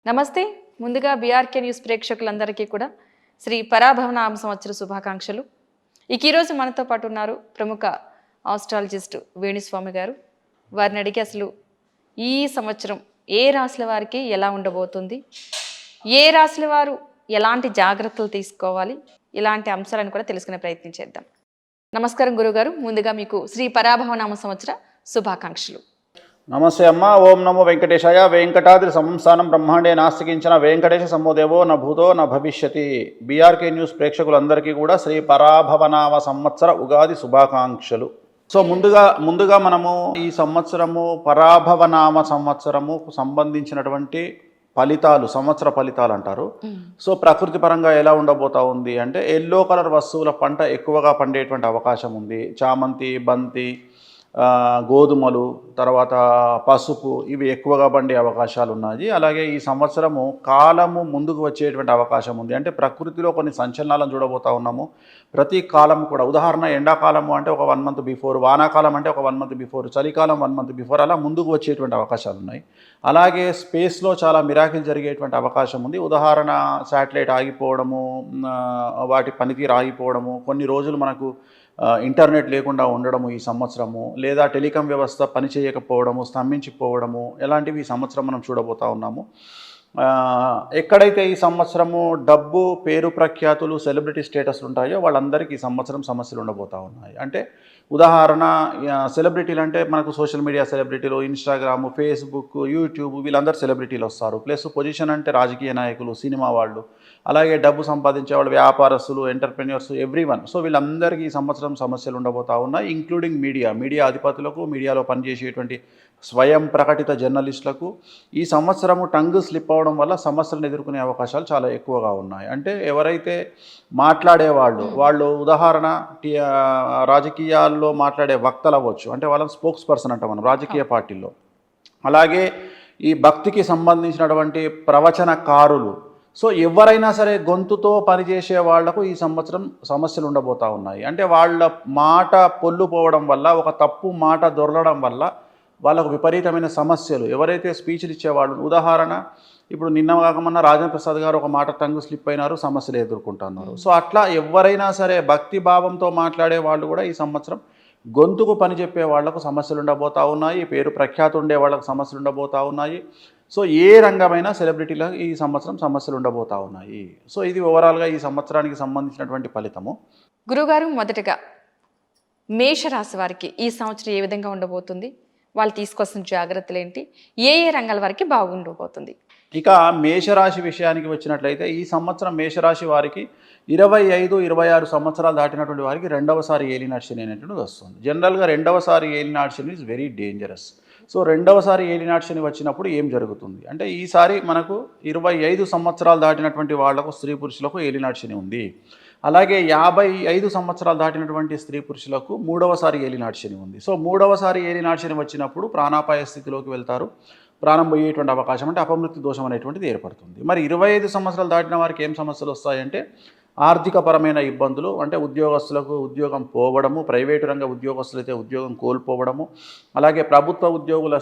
నమస్తే. ముందుగా BRK news ప్రేక్షకులందరికీ కూడా శ్రీ పరాభవనామ సంవత్సర శుభాకాంక్షలు. ఈరోజు మనతో పాటు ఉన్నారు ప్రముఖ ఆస్ట్రాలజిస్ట్ వేణుస్వామి గారు. వారిని అడిగి అసలు ఈ సంవత్సరం ఏ రాశుల వారికి ఎలా ఉండబోతుంది, ఏ రాశుల వారు ఎలాంటి జాగ్రత్తలు తీసుకోవాలి, ఇలాంటి అంశాలను కూడా తెలుసుకునే ప్రయత్నం చేద్దాం. నమస్కారం గురుగారు. ముందుగా మీకు శ్రీ పరాభవనామ సంవత్సర శుభాకాంక్షలు. నమస్తే అమ్మ. ఓం నమో వెంకటేశాయ. వెంకటాద్రి సంస్థానం బ్రహ్మాండే నాస్తికించిన వెంకటేశ సమోదేవో న భూతో న భవిష్యతి. బీఆర్కే న్యూస్ ప్రేక్షకులందరికీ కూడా శ్రీ పరాభవనామ సంవత్సర ఉగాది శుభాకాంక్షలు. సో ముందుగా మనము ఈ సంవత్సరము పరాభవనామ సంవత్సరము సంబంధించినటువంటి ఫలితాలు, సంవత్సర ఫలితాలు అంటారు. సో ప్రకృతి పరంగా ఎలా ఉండబోతా ఉంది అంటే, ఎల్లో కలర్ వస్తువుల పంట ఎక్కువగా పండేటువంటి అవకాశం ఉంది. చామంతి, బంతి, గోధుమలు, తర్వాత పసుపు, ఇవి ఎక్కువగా పండే అవకాశాలు ఉన్నాయి. అలాగే ఈ సంవత్సరము కాలము ముందుకు వచ్చేటువంటి అవకాశం ఉంది. అంటే ప్రకృతిలో కొన్ని సంచలనాలను చూడబోతా ఉన్నాము. ప్రతి కాలం కూడా, ఉదాహరణ ఎండాకాలము అంటే ఒక 1 మంత్ బిఫోర్, వానాకాలం అంటే ఒక 1 మంత్ బిఫోర్, చలికాలం 1 మంత్ బిఫోర్, అలా ముందుకు వచ్చేటువంటి అవకాశాలు ఉన్నాయి. అలాగే స్పేస్లో చాలా మిరాకిల్ జరిగేటువంటి అవకాశం ఉంది. ఉదాహరణ శాటిలైట్ ఆగిపోవడము, వాటి పనితీరు ఆగిపోవడము, కొన్ని రోజులు మనకు ఇంటర్నెట్ లేకుండా ఉండడము ఈ సంవత్సరము, లేదా టెలికాం వ్యవస్థ పనిచేయకపోవడము, స్తంభించిపోవడము, ఇలాంటివి ఈ సంవత్సరం మనం చూడబోతా ఉన్నాము. ఎక్కడైతే ఈ సంవత్సరము డబ్బు, పేరు ప్రఖ్యాతులు, సెలబ్రిటీ స్టేటస్ ఉంటాయో వాళ్ళందరికీ ఈ సంవత్సరం సమస్యలు ఉండబోతూ ఉన్నాయి. అంటే ఉదాహరణ సెలబ్రిటీలు అంటే మనకు సోషల్ మీడియా సెలబ్రిటీలు, ఇన్స్టాగ్రాము, ఫేస్బుక్, యూట్యూబ్, వీళ్ళందరూ సెలబ్రిటీలు వస్తారు. ప్లస్ పొజిషన్ అంటే రాజకీయ నాయకులు, సినిమా వాళ్ళు, అలాగే డబ్బు సంపాదించే వాళ్ళు, వ్యాపారస్తులు, ఎంటర్ప్రెన్యూర్స్, ఎవ్రీవన్. సో వీళ్ళందరికీ ఈ సంవత్సరం సమస్యలు ఉండబోతూ ఉన్నాయి. ఇంక్లూడింగ్ మీడియా అధిపతులకు, మీడియాలో పనిచేసేటువంటి స్వయం ప్రకటిత జర్నలిస్టులకు ఈ సంవత్సరము టంగ్ స్లిప్ అవడం వల్ల సమస్యలను ఎదుర్కొనే అవకాశాలు చాలా ఎక్కువగా ఉన్నాయి. అంటే ఎవరైతే వాళ్ళు ఉదాహరణ రాజకీయాల్లో మాట్లాడే వక్తలు అవ్వచ్చు, అంటే వాళ్ళని స్పోక్స్ పర్సన్ అంటాం మనం రాజకీయ పార్టీల్లో. అలాగే ఈ భక్తికి సంబంధించినటువంటి ప్రవచనకారులు. సో ఎవరైనా సరే గొంతుతో పనిచేసే వాళ్లకు ఈ సంవత్సరం సమస్యలు ఉండబోతూ ఉన్నాయి. అంటే వాళ్ళ మాట పొల్లుపోవడం వల్ల, ఒక తప్పు మాట దొరలడం వల్ల వాళ్ళకు విపరీతమైన సమస్యలు. ఎవరైతే స్పీచ్లు ఇచ్చేవాళ్ళు, ఉదాహరణ ఇప్పుడు నిన్న కాకమన్న రాజేంద్ర ప్రసాద్ గారు ఒక మాట టంగు స్లిప్ అయినారు, సమస్యలు ఎదుర్కొంటున్నారు. సో అట్లా ఎవరైనా సరే భక్తి భావంతో మాట్లాడే వాళ్ళు కూడా ఈ సంవత్సరం గొంతుకు పని చెప్పే వాళ్లకు సమస్యలు ఉండబోతూ ఉన్నాయి. పేరు ప్రఖ్యాతి ఉండే వాళ్ళకు సమస్యలు ఉండబోతూ ఉన్నాయి. సో ఏ రంగమైన సెలబ్రిటీలకు ఈ సంవత్సరం సమస్యలు ఉండబోతూ ఉన్నాయి. సో ఇది ఓవరాల్గా ఈ సంవత్సరానికి సంబంధించినటువంటి ఫలితము. గురుగారు, మొదటగా మేషరాశి వారికి ఈ సంవత్సరం ఏ విధంగా ఉండబోతుంది, వాళ్ళు తీసుకోవాల్సిన జాగ్రత్తలు ఏంటి, ఏ రంగాల వారికి బాగుండబోతుంది? ఇక మేషరాశి విషయానికి వచ్చినట్లయితే, ఈ సంవత్సరం మేషరాశి వారికి 25, 26 సంవత్సరాలు దాటినటువంటి వారికి రెండవసారి ఏలినాటి శని అనేటువంటిది వస్తుంది. జనరల్గా రెండవసారి ఏలినాటి శని ఈజ్ వెరీ డేంజరస్. సో రెండవసారి ఏలినాటి శని వచ్చినప్పుడు ఏం జరుగుతుంది అంటే, ఈసారి మనకు 25 సంవత్సరాలు దాటినటువంటి వాళ్లకు, స్త్రీ పురుషులకు ఏలినాటి శని ఉంది. అలాగే 55 సంవత్సరాలు దాటినటువంటి స్త్రీ పురుషులకు మూడవసారి ఏలినాటి శని ఉంది. సో మూడవసారి ఏలినాటి శని వచ్చినప్పుడు ప్రాణాపాయ స్థితిలోకి వెళ్తారు. ప్రాణం పోయేటువంటి అవకాశం, అంటే అపమృత్యు దోషం అనేటువంటిది ఏర్పడుతుంది. మరి 25 సంవత్సరాలు దాటిన వారికి ఏం సమస్యలు వస్తాయంటే, ఆర్థికపరమైన ఇబ్బందులు, అంటే ఉద్యోగస్తులకు ఉద్యోగం పోవడము, ప్రైవేటు రంగ ఉద్యోగస్తులైతే ఉద్యోగం కోల్పోవడము, అలాగే ప్రభుత్వ ఉద్యోగుల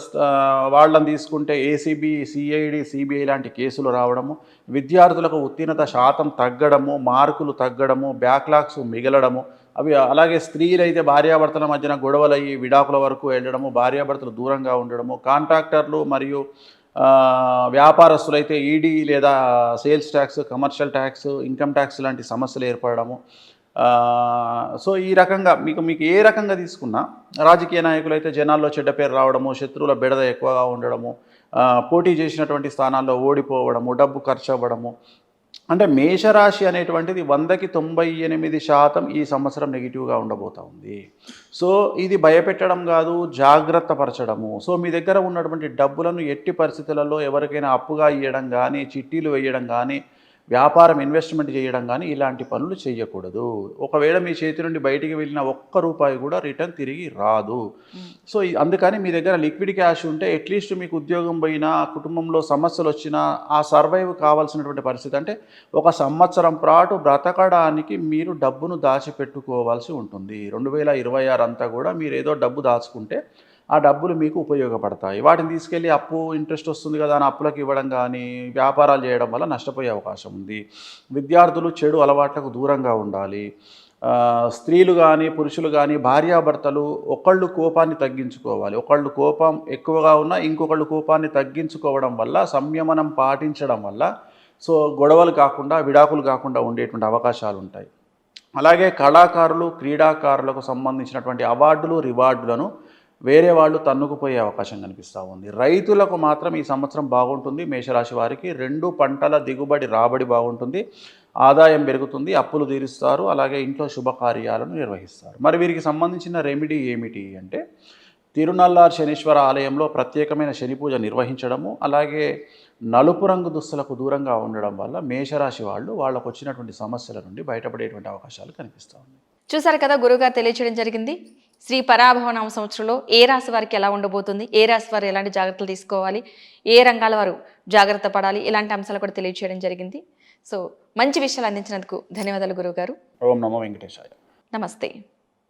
వాళ్ళని తీసుకుంటే ఏసీబీ, సిఐడి, సిబిఐ లాంటి కేసులు రావడము, విద్యార్థులకు ఉత్తీర్ణత శాతం తగ్గడము, మార్కులు తగ్గడము, బ్యాక్లాగ్స్ మిగలడము, అవి. అలాగే స్త్రీలైతే భార్యాభర్తల మధ్యన గొడవలయ్యి విడాకుల వరకు వెళ్ళడము, భార్యాభర్తలు దూరంగా ఉండడము, కాంట్రాక్టర్లు మరియు వ్యాపారస్తులైతే ఈడీ లేదా sales tax, commercial tax, income tax లాంటి సమస్యలు ఏర్పడము. సో ఈ రకంగా మీకు ఏ రకంగా తీసుకున్నా, రాజకీయ నాయకులు అయితే జనాల్లో చెడ్డ పేరు రావడము, శత్రువుల బెడద ఎక్కువగా ఉండడము, పోటీ చేసినటువంటి స్థానాల్లో ఓడిపోవడము, డబ్బు ఖర్చు అవ్వడము. అంటే మేషరాశి అనేటువంటిది 100కి 98% ఈ సంవత్సరం నెగిటివ్గా ఉండబోతూ ఉంది. సో ఇది భయపెట్టడం కాదు, జాగ్రత్త పరచడము. సో మీ దగ్గర ఉన్నటువంటి డబ్బులను ఎట్టి పరిస్థితులలో ఎవరికైనా అప్పుగా ఇవ్వడం కానీ, చిట్టీలు వేయడం కానీ, వ్యాపారం ఇన్వెస్ట్మెంట్ చేయడం కానీ ఇలాంటి పనులు చేయకూడదు. ఒకవేళ మీ చేతి నుండి బయటికి వెళ్ళిన ₹1 కూడా రిటర్న్ తిరిగి రాదు. సో అందుకని మీ దగ్గర లిక్విడ్ క్యాష్ ఉంటే, అట్లీస్ట్ మీకు ఉద్యోగం పోయినా, కుటుంబంలో సమస్యలు వచ్చినా ఆ సర్వైవ్ కావాల్సినటువంటి పరిస్థితి, అంటే ఒక సంవత్సరం పాటు బ్రతకడానికి మీరు డబ్బును దాచిపెట్టుకోవాల్సి ఉంటుంది. 2026 అంతా కూడా మీరు ఏదో డబ్బు దాచుకుంటే ఆ డబ్బులు మీకు ఉపయోగపడతాయి. వాటిని తీసుకెళ్ళి అప్పు ఇంట్రెస్ట్ వస్తుంది కదా అని అప్పులకు ఇవ్వడం కానీ, వ్యాపారాలు చేయడం వల్ల నష్టపోయే అవకాశం ఉంది. విద్యార్థులు చెడు అలవాట్లకు దూరంగా ఉండాలి. స్త్రీలు కానీ, పురుషులు కానీ, భార్యాభర్తలు ఒకళ్ళు కోపాన్ని తగ్గించుకోవాలి. ఒకళ్ళు కోపం ఎక్కువగా ఉన్నా ఇంకొకళ్ళు కోపాన్ని తగ్గించుకోవడం వల్ల, సంయమనం పాటించడం వల్ల గొడవలు కాకుండా, విడాకులు కాకుండా ఉండేటువంటి అవకాశాలు ఉంటాయి. అలాగే కళాకారులు, క్రీడాకారులకు సంబంధించినటువంటి అవార్డులు, రివార్డులను వేరే వాళ్ళు తన్నుకుపోయే అవకాశం కనిపిస్తూ ఉంది. రైతులకు మాత్రం ఈ సంవత్సరం బాగుంటుంది. మేషరాశి వారికి 2 పంటల దిగుబడి, రాబడి బాగుంటుంది. ఆదాయం పెరుగుతుంది, అప్పులు తీరుస్తారు, అలాగే ఇంట్లో శుభకార్యాలను నిర్వహిస్తారు. మరి వీరికి సంబంధించిన రెమెడీ ఏమిటి అంటే, తిరునల్లార్ శనీశ్వర ఆలయంలో ప్రత్యేకమైన శని పూజ నిర్వహించడము, అలాగే నలుపు రంగు దుస్తులకు దూరంగా ఉండడం వల్ల మేషరాశి వాళ్ళు వాళ్ళకు వచ్చినటువంటి సమస్యల నుండి బయటపడేటువంటి అవకాశాలు కనిపిస్తూ ఉన్నాయి. చూసారు కదా, గురువుగారు తెలియచేయడం జరిగింది. శ్రీ పరాభవనామ సంవత్సరంలో ఏ రాశి వారికి ఎలా ఉండబోతుంది, ఏ రాశి వారు ఎలాంటి జాగ్రత్తలు తీసుకోవాలి, ఏ రంగాల వారు జాగ్రత్త పడాలి, ఇలాంటి అంశాలు కూడా తెలియచేయడం జరిగింది. సో మంచి విషయాలు అందించినందుకు ధన్యవాదాలు గురువుగారు. ఓం నమో వెంకటేశాయ. నమస్తే.